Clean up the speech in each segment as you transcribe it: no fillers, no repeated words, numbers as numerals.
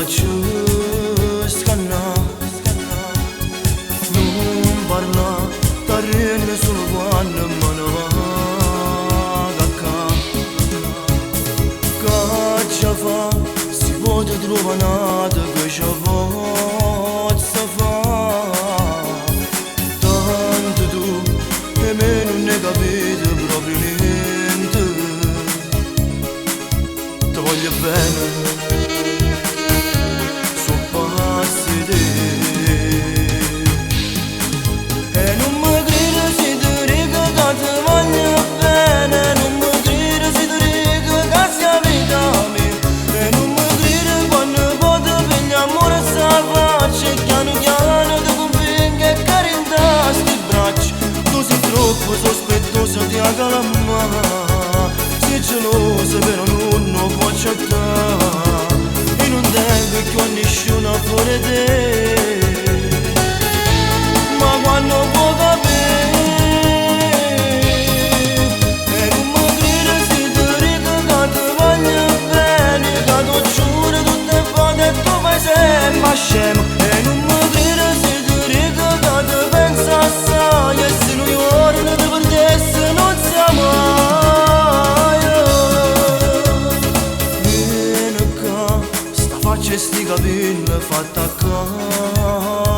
faccio scanna, non parla, t'arrende solo quando me ne vado a casa. Che fa, si può trovare nata che ci possa fare. Tanto tu e me non ne capite proprio niente. Ti voglio bene, sospettosa di calma, sei gelosa però non può accettare e non tengo più a nessuno fuori te, ma quando può capire e non mi crede se ti dico che ti voglio bene, che ti giuro tutte le volte tu fai sempre scemo e non mi crede se ti dico che ti penso assai e se noi ora non ti perdessi non siamo mai. Vieni qua, sta faccia e sti capelli fatta accarezzare,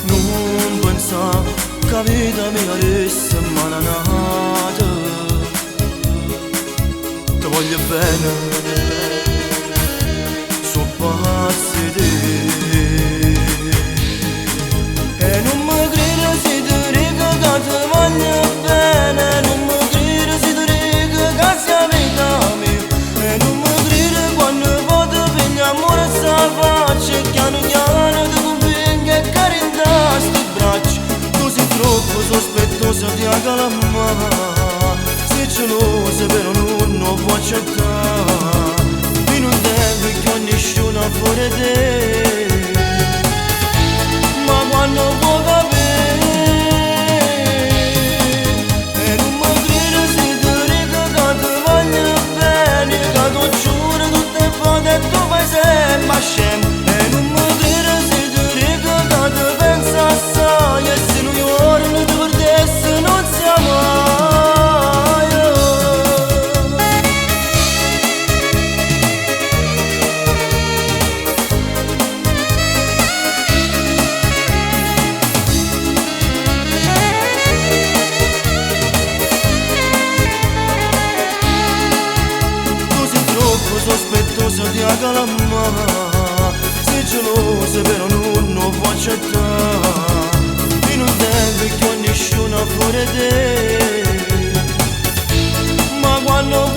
non pensavo che la vita mia resta malanata. Ti voglio bene, so pazzi te. E non mi crede se ti dico che ti voglio bene, non mi crede se ti dico che sia vita mia, e non mi crede quando vado per gli amore sta faccia e piano piano ti convinco e carità sti braccia. Tu sei troppo sospettosa di calma, sei gelosa però non può accettare e non devi più a nessuno fuori te, ma quando può capire e non mi crede se ti dico che ti voglio bene, che ti giuro tutte le volte tu fai sempre scemo e non mi crede se ti dico che ti penso assai e se noi ora non ti perdessi non siamo mai. Sospettosa di calma, sei gelosa però non può accettare e non devi più a nessuno fuori te, ma quando